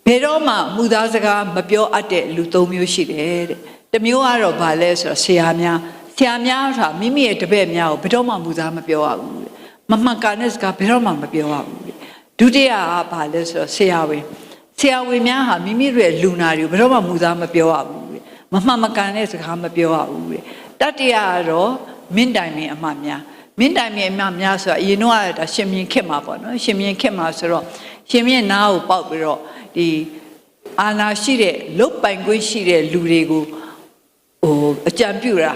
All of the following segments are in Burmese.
ဘယ်တော့မှမူသားစကားမပြောအပ်တဲ့လူ၃မျိုးရှိတယ်တဲ့တစ်မျိုးကတော့ဗာလဲဆိုတော့ဆရာများဆိုတာမိမိရဲ့တပည့်များကိုဘယ်တော့မှမူသားမပြောရဘူးတဲ့မမှန်ကန်တဲ့စကားဘယ်တော့မှမပြောရဘူးတဲ့ဒုတိယကဗာလဲဆိုတော့ဆရာဝန်များဟာမိမိတို့ရဲ့လူနာတွေကိုဘယ်တော့မှမူသားမပြောရဘူးတဲ့မမှန်မကန်တဲ့စကားမပြောရဘူးတဲ့တတိယကတော့မင်းတိုင်မင်းအမှများဆိုတာအရင်တော့ဒါရှင်မြင်ခက်မှာပေါ့နော်ရှင်မြင်ခက်မှာဆိုတော့ရှင်မြင်နားကိုပေါက်ပြီးတော့ဒီအာနာရှိတဲ့လုတ်ပိုင်ခွင့်ရှိတဲ့လူတွေကိုအကြံပြုတာ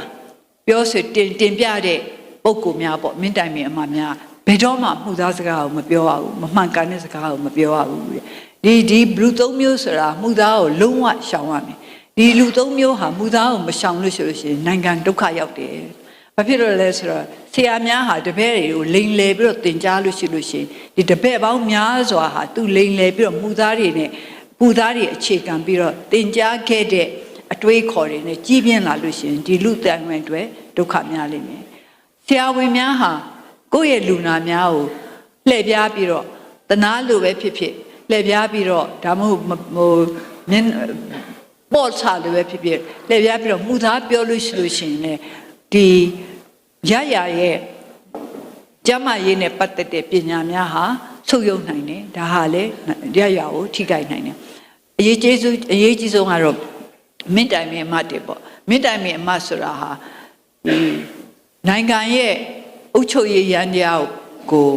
ပြောဆိုတင်ပြတဲ့ပုံကူများပေါ့မင်းတိုင်မင်းအမှများဘယ်တော့မှမှုသားစကားကိုမပြောရဘူးမမှန်ကန်တဲ့စကားကိုမပြောရဘူးဒီဘလူ၃မျိုးဆိုတာမှုသားကိုလုံးဝရှောင်ရမယ်ဒီလူ၃မျိုးဟာမှုသားကိုမရှောင်လို့ဆိုလို့ရှိရင်နိုင်ငံဒုက္ခရောက်တယ်ဘာဖြစ်လို့လဲဆိုတော့ဆရာများဟာတပည့်တွေကိုလိန်လေပြီးတော့သင်ကြားလို့ရှိရင်ဒီတပည့်ပေါင်းများစွာဟာသူလိန်လေပြီးတော့မှုသားတွေနဲ့ပူသားတွေအခြေခံပြီးတော့သင်ကြားခဲ့တဲ့အတွေးခေါ်တွေနဲ့ကြီးပြင်းလာလို့ရှိရင်ဒီလူတန်ဝင်တွေဒုက္ခများလိမ့်မယ်ဆရာဝန်များဟာကိုယ့်ရဲ့လူနာများကိုလှည့်ပြားပြီးတော့တနာလိုပဲဖြစ်ဖြစ်လှည့်ပြားပြီးတော့ဒါမှမဟုတ်ပေါ့ချလိုပဲဖြစ်ဖြစ်လှည့်ပြားပြီးတော့မှုသားပြောလို့ရှိရင်လည်းဒီရရဲ့ကျမ်းမာရေးနဲ့ပတ်သက်တဲ့ပညာများဟာဆုပ်ယုပ်နိုင်တယ်ဒါဟာလေရကိုထိခိုက်နိုင်တယ်အရေးကြီးဆုံးကတော့မင်းတိုင်မင်းအမတ်တွေပေါ့မင်းတိုင်မင်းအမတ်ဆိုတာဟာနိုင်ငံရဲ့အုပ်ချုပ်ရေးရန်တရားကို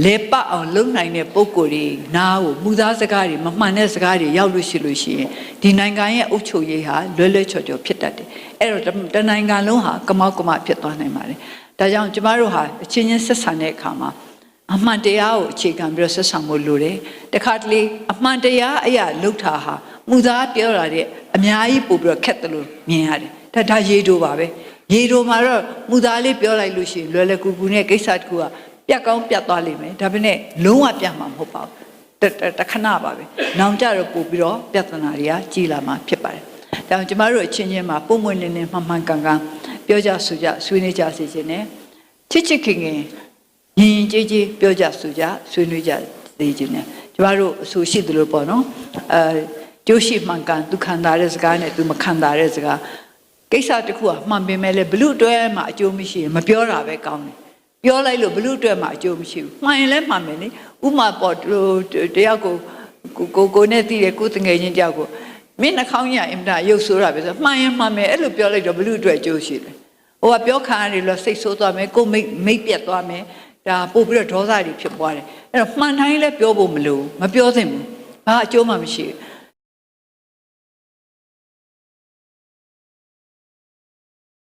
လေပတ်အောင်လုပ်နိုင်တဲ့ပုံကိုယ်တွေနားကိုမူသားစကားတွေမမှန်တဲ့စကားတွေရောက်လို့ရှိရင်ဒီနိုင်ငံရဲ့အုပ်ချုပ်ရေးဟာလွဲချော်ဖြစ်တတ်တယ်အဲ့တော့တနိုင်ငံလုံးဟာကမောက်ကမဖြစ်သွားနိုင်ပါတယ်ဒါကြောင့်ကျမတို့ဟာအချင်းချင်းဆက်ဆံတဲ့အခါမှာအမှန်တရားကိုအခြေခံပြီးတော့ဆက်ဆံဖို့လိုတယ်တခါတလေအမှန်တရားအရာလှုပ်တာဟာမူသားပြောတာတဲ့အများကြီးပို့ပြီးတော့ခက်တယ်လို့မြင်ရတယ်ဒါရေတိုပါပဲရေတိုမှာတော့မူသားလေးပြောလိုက်လို့ရှိရင်လွယ်ကူနဲ့ကိစ္စတစ်ခုကပြတ်ကောင်းပြတ်သွားလိမ့်မယ်ဒါပေမဲ့လုံးဝပြတ်မှာမဟုတ်ပါဘူးတခဏပါပဲနောင်ကြတော့ပို့ပြီးတော့ပြဿနာတွေကကြီးလာမှာဖြစ်ပါတယ်ဒါကြောင့်ကျမတို့အချင်းချင်းမှာပုံမွင့်နေနေမှန်မှန်ကန်ကန်ပြောကြဆိုကြဆွေးနွေးကြစေခြင်းနဲ့ချစ်ခင်ရင်ကြေးပြောကြဆိုကြဆွေးနွေးကြစေခြင်းနဲ့ကျမတို့အဆိုရှိသလိုပေါ့နော်ကျိုးရှိမှန်ကန်သူခံတာတဲ့စကားနဲ့သူမခံတာတဲ့စကားကိစ္စတစ်ခုကမှန်ပင်မဲ့လေဘလူတွဲမှာအကျိုးမရှိရင်မပြောတာပဲကောင်းတယ်ပြောလိုက်လို့ဘလူတွဲမှာအကျိုးမရှိဘူးမှန်ရင်လည်းမှန်မယ်လေဥမာပေါ့တယောက်ကိုနဲ့တည်တယ်ကိုတငယ်ချင်းတယောက်ကိုမင်းနှာခေါင်းရအင်တာရုပ်ဆိုးတာပဲဆိုမှန်ရင်မှန်မယ်အဲ့လိုပြောလိုက်တော့ဘလူတွဲအကျိုးရှိတယ်ဟိုကပြောခံရတယ်လို့စိတ်ဆိုးသွားမယ်ကိုမိတ်ပြတ်သွားမယ်ဒါပို့ပြီးတော့ဒေါသတွေဖြစ်သွားတယ်အဲ့တော့မှန်တိုင်းလည်းပြောဖို့မလိုမပြောသင့်ဘူးဘာအကျိုးမှမရှိဘူး